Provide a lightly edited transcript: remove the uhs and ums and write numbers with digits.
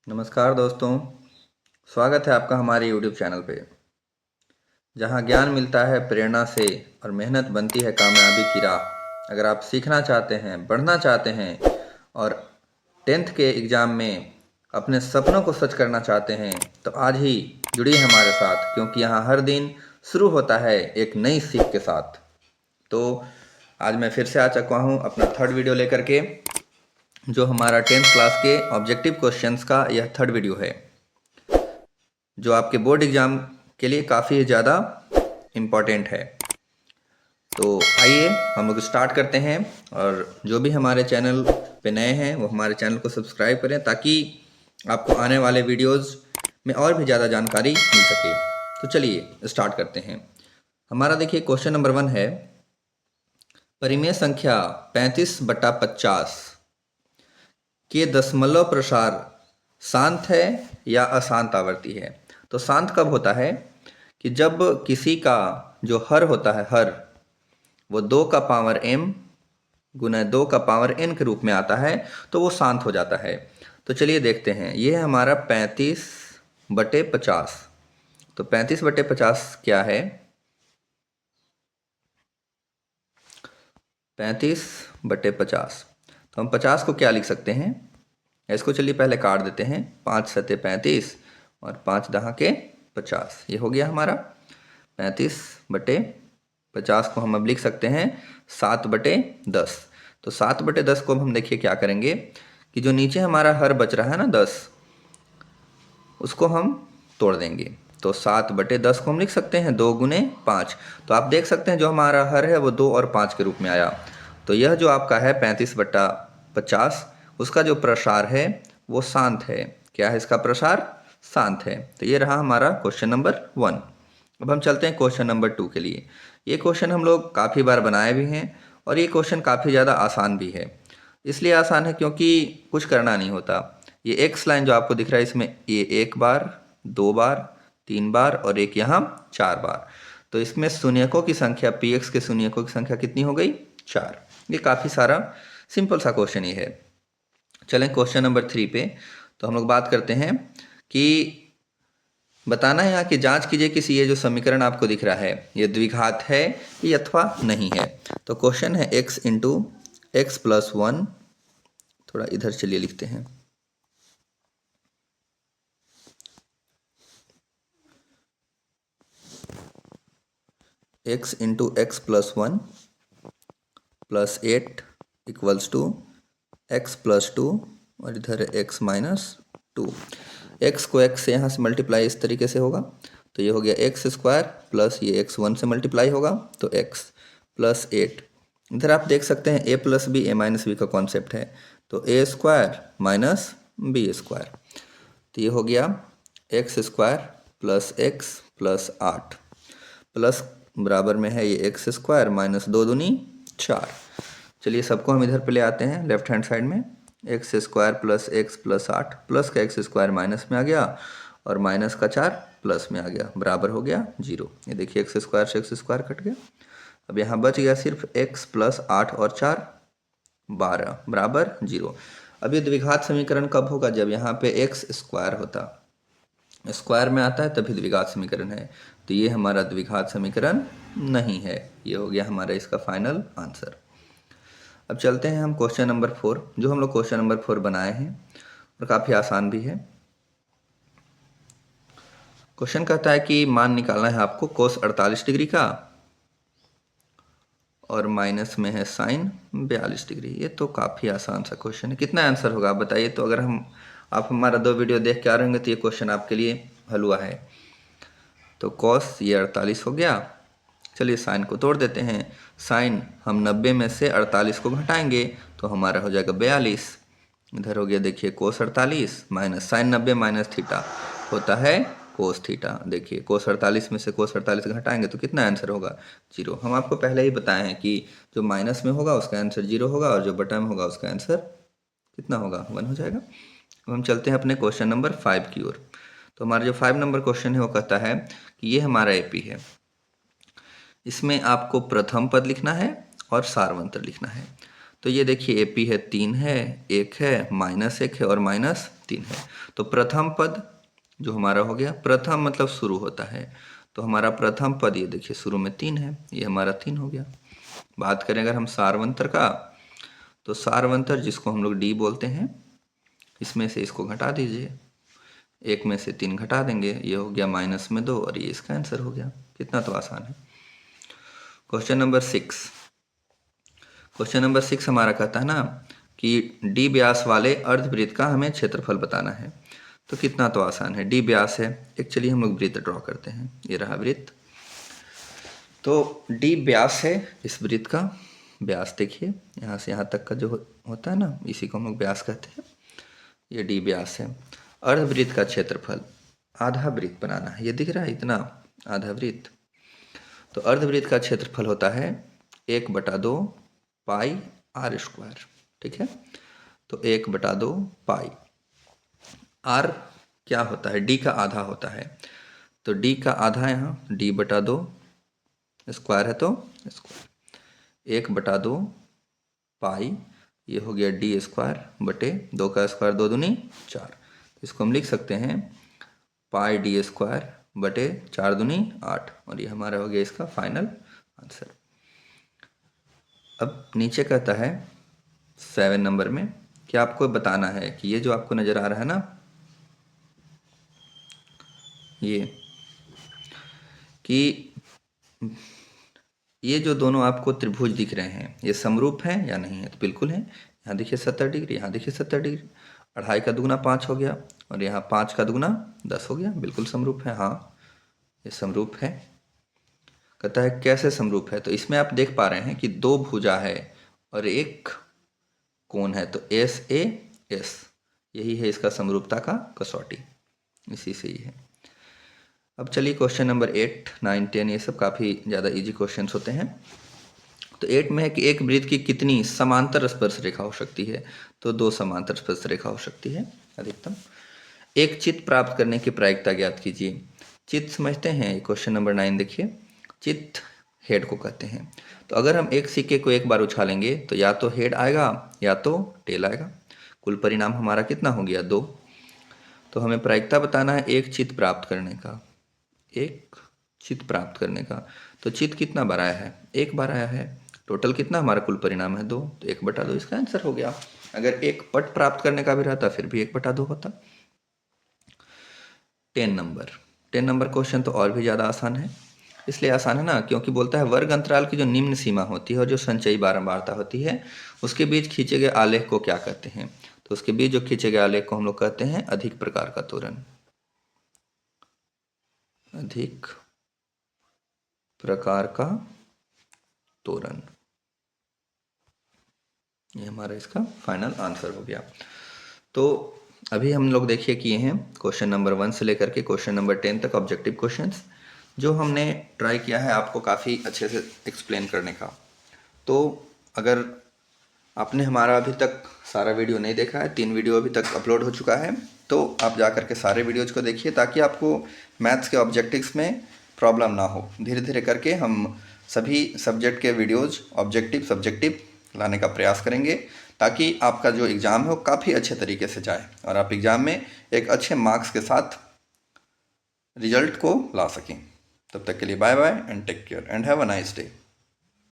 नमस्कार दोस्तों, स्वागत है आपका हमारे YouTube चैनल पे, जहां ज्ञान मिलता है प्रेरणा से और मेहनत बनती है कामयाबी की राह। अगर आप सीखना चाहते हैं, बढ़ना चाहते हैं और 10th के एग्ज़ाम में अपने सपनों को सच करना चाहते हैं, तो आज ही जुड़िए हमारे साथ, क्योंकि यहाँ हर दिन शुरू होता है एक नई सीख के साथ। तो आज मैं फिर से आ चुका हूँ अपना थर्ड वीडियो लेकर के, जो हमारा 10th क्लास के ऑब्जेक्टिव क्वेश्चंस का यह थर्ड वीडियो है, जो आपके बोर्ड एग्ज़ाम के लिए काफ़ी ज़्यादा इम्पॉर्टेंट है। तो आइए हम लोग स्टार्ट करते हैं, और जो भी हमारे चैनल पे नए हैं वो हमारे चैनल को सब्सक्राइब करें, ताकि आपको आने वाले वीडियोस में और भी ज़्यादा जानकारी मिल सके। तो चलिए स्टार्ट करते हैं। हमारा देखिए क्वेश्चन नंबर 1 है, परिमेय संख्या 35/50 के दशमलव प्रसार शांत है या अशांत आवर्ती है। तो शांत कब होता है कि जब किसी का जो हर होता है, हर वो 2 का पावर m गुना 2 का पावर n के रूप में आता है, तो वो शांत हो जाता है। तो चलिए देखते हैं, ये है हमारा 35/50। तो 35/50 क्या है? 35/50, तो हम 50 को क्या लिख सकते हैं? इसको चलिए पहले काट देते हैं। 5 सते 35 और 5 दहा के 50, ये हो गया हमारा 35/50 को हम अब लिख सकते हैं 7/10। तो 7/10 को हम देखिए क्या करेंगे कि जो नीचे हमारा हर बच रहा है ना 10, उसको हम तोड़ देंगे। तो 7/10 को हम लिख सकते हैं 2 गुने 5। तो आप देख सकते हैं जो हमारा हर है वो 2 और 5 के रूप में आया। तो यह जो आपका है 35/50, उसका जो प्रसार है वो शांत है। क्या है इसका प्रसार? शांत है। तो ये रहा हमारा क्वेश्चन नंबर 1। अब हम चलते हैं क्वेश्चन नंबर 2 के लिए। ये क्वेश्चन हम लोग काफ़ी बार बनाए भी हैं, और ये क्वेश्चन काफ़ी ज़्यादा आसान भी है। इसलिए आसान है क्योंकि कुछ करना नहीं होता। ये एक्स लाइन जो आपको दिख रहा है, इसमें ये 1 बार, 2 बार, 3 बार और एक यहाँ 4 बार। तो इसमें शून्यकों की संख्या, पी एक्स के शून्यकों की संख्या कितनी हो गई? 4। ये काफ़ी सारा सिंपल सा क्वेश्चन ही है। चलें क्वेश्चन नंबर 3 पे। तो हम लोग बात करते हैं कि बताना है यहाँ की जांच कीजिए कि ये जो समीकरण आपको दिख रहा है ये द्विघात है ये अथवा नहीं है। तो क्वेश्चन है x इंटू एक्स प्लस 1, थोड़ा इधर चलिए लिखते हैं, x into x plus 1 plus 8 equals to x plus 2, और इधर है x माइनस 2। x को x से यहाँ से मल्टीप्लाई इस तरीके से होगा, तो ये हो गया एक्स स्क्वायर प्लस ये x 1 से मल्टीप्लाई होगा तो x प्लस 8। इधर आप देख सकते हैं a plus b, a minus b का कॉन्सेप्ट है, तो a square minus b square. तो ये हो गया x square plus x plus 8 plus बराबर में है ये एक्स स्क्वायर माइनस 2 दूनी 4। चलिए सबको हम इधर पे ले आते हैं लेफ्ट हैंड साइड में। X square plus x plus 8 plus का एक्स स्क्वायर माइनस में आ गया, और माइनस का 4 प्लस में आ गया, बराबर हो गया 0। ये देखिए एक्स स्क्वायर से एक्स स्क्वायर कट गया। अब यहाँ बच गया सिर्फ एक्स प्लस 8 और 4 12 बराबर 0। अब ये द्विघात समीकरण कब होगा? जब यहाँ पे एक्स स्क्वायर होता, स्क्वायर में आता है तभी द्विघात समीकरण है। तो ये हमारा द्विघात समीकरण नहीं है। ये हो गया हमारा इसका फाइनल आंसर। अब चलते हैं हम क्वेश्चन नंबर 4, जो हम लोग क्वेश्चन नंबर 4 बनाए हैं और काफ़ी आसान भी है। क्वेश्चन कहता है कि मान निकालना है आपको कोस 48 डिग्री का, और माइनस में है साइन 42 डिग्री। ये तो काफ़ी आसान सा क्वेश्चन है। कितना आंसर होगा आप बताइए? तो अगर आप हमारा 2 वीडियो देख के आ रहे होंगे तो ये क्वेश्चन आपके लिए हलवा है। तो कॉस ये 48 हो गया। चलिए साइन को तोड़ देते हैं। साइन हम 90 में से 48 को घटाएंगे तो हमारा हो जाएगा 42। इधर हो गया देखिए कोस 48 माइनस साइन 90 माइनस थीटा होता है कोस थीटा। देखिए कोस 48 में से कोस 48 घटाएंगे तो कितना आंसर होगा? 0। हम आपको पहले ही बताए हैं कि जो माइनस में होगा उसका आंसर 0 होगा, और जो बटा में होगा उसका आंसर कितना होगा? 1 हो जाएगा। अब हम चलते हैं अपने क्वेश्चन नंबर 5 की ओर। तो हमारा जो 5 नंबर क्वेश्चन है वो कहता है कि ये हमारा एपी है, इसमें आपको प्रथम पद लिखना है और सारवंतर लिखना है। तो ये देखिए एपी है 3 है, 1 है, -1 है और -3 3 है। तो प्रथम पद जो हमारा हो गया, प्रथम मतलब शुरू होता है, तो हमारा प्रथम पद ये देखिए शुरू में 3 है, ये हमारा 3 हो गया। बात करें अगर हम सारवंतर का, तो सारवंतर जिसको हम लोग डी बोलते हैं, इसमें से इसको घटा दीजिए, 1 में से 3 घटा देंगे, ये हो गया -2 और ये इसका आंसर हो गया। कितना तो आसान है। क्वेश्चन नंबर 6, क्वेश्चन नंबर 6 हमारा कहता है ना कि डी व्यास वाले अर्धवृत्त का हमें क्षेत्रफल बताना है। तो कितना तो आसान है, डी व्यास है, एक चलिए हम लोग वृत्त ड्रॉ करते हैं, ये रहा वृत्त। तो डी व्यास है इस वृत्त का, व्यास देखिए यहाँ से यहाँ तक का जो होता है ना, इसी को हम लोग व्यास कहते हैं, ये डी व्यास है। अर्धवृत्त का क्षेत्रफल, आधा वृत्त बनाना है, ये दिख रहा है इतना, आधा वृत्त। तो अर्धवृत्त का क्षेत्रफल होता है 1/2 पाई आर स्क्वायर, ठीक है। तो 1/2 पाई, आर क्या होता है, डी का आधा होता है, तो डी का आधा यहाँ d/2 स्क्वायर है, तो स्क्वायर 1/2 पाई, ये हो गया डी स्क्वायर बटे 2 का स्क्वायर 2 दूनी 4, इसको हम लिख सकते हैं पाई डी स्क्वायर बटे 4 दूनी 8, और ये हमारा हो गया इसका फाइनल आंसर। अब नीचे कहता है 7 नंबर में कि आपको बताना है कि ये जो आपको नज़र आ रहा है ना, ये कि ये जो दोनों आपको त्रिभुज दिख रहे हैं, ये समरूप हैं या नहीं है, तो बिल्कुल है। यहाँ देखिए 70 डिग्री, यहाँ देखिए 70 डिग्री, 2.5 का दुगुना 5 हो गया, और यहाँ 5 का दुगुना 10 हो गया, बिल्कुल समरूप है। हाँ, ये समरूप है। कहता है कैसे समरूप है, तो इसमें आप देख पा रहे हैं कि 2 भुजा है और एक कोण है, तो एस ए एस, यही है इसका समरूपता का कसौटी, इसी से ही है। अब चलिए क्वेश्चन नंबर 8, 9, 10 ये सब काफ़ी ज़्यादा इजी क्वेश्चंस होते हैं। तो 8 में है कि एक वृत्त की कितनी समांतर स्पर्श रेखा हो सकती है, तो 2 समांतर स्पर्श रेखा हो सकती है अधिकतम। एक चित्त प्राप्त करने की प्रायिकता ज्ञात कीजिए। चित्त समझते हैं, क्वेश्चन नंबर 9 देखिए, चित्त हेड को कहते हैं। तो अगर हम एक सिक्के को एक बार उछालेंगे तो या तो हेड आएगा या तो टेल आएगा, कुल परिणाम हमारा कितना हो गया 2। तो हमें प्रायिकता बताना है एक चित्त प्राप्त करने का, एक चित्त प्राप्त करने का। तो चित्त कितना बार आया है, 1 बार आया है, टोटल कितना हमारा कुल परिणाम है 2, तो 1/2 इसका आंसर हो गया। अगर एक पट प्राप्त करने का भी रहता फिर भी 1/2 होता। 10 नंबर क्वेश्चन तो और भी ज़्यादा आसान है, इसलिए आसान है ना क्योंकि बोलता है वर्ग अंतराल की जो निम्न सीमा होती है और जो संचयी बारंबारता होती है उसके बीच खींचे गए आलेख को क्या कहते हैं, तो उसके बीच जो खींचे गए आलेख को हम लोग कहते हैं अधिक प्रकार का त्वरण, अधिक प्रकार का त्वरण, ये हमारा इसका फाइनल आंसर हो गया। तो अभी हम लोग देखिए किए हैं क्वेश्चन नंबर 1 से लेकर के क्वेश्चन नंबर 10 तक ऑब्जेक्टिव क्वेश्चंस, जो हमने ट्राई किया है आपको काफ़ी अच्छे से एक्सप्लेन करने का। तो अगर आपने हमारा अभी तक सारा वीडियो नहीं देखा है, 3 वीडियो अभी तक अपलोड हो चुका है, तो आप जा करके सारे वीडियोज़ को देखिए ताकि आपको मैथ्स के ऑब्जेक्टिव्स में प्रॉब्लम ना हो। धीरे धीरे करके हम सभी सब्जेक्ट के वीडियोज़ ऑब्जेक्टिव सब्जेक्टिव लाने का प्रयास करेंगे ताकि आपका जो एग्ज़ाम है वो काफ़ी अच्छे तरीके से जाए और आप एग्ज़ाम में एक अच्छे मार्क्स के साथ रिजल्ट को ला सकें। तब तक के लिए bye bye and take care and have a nice day.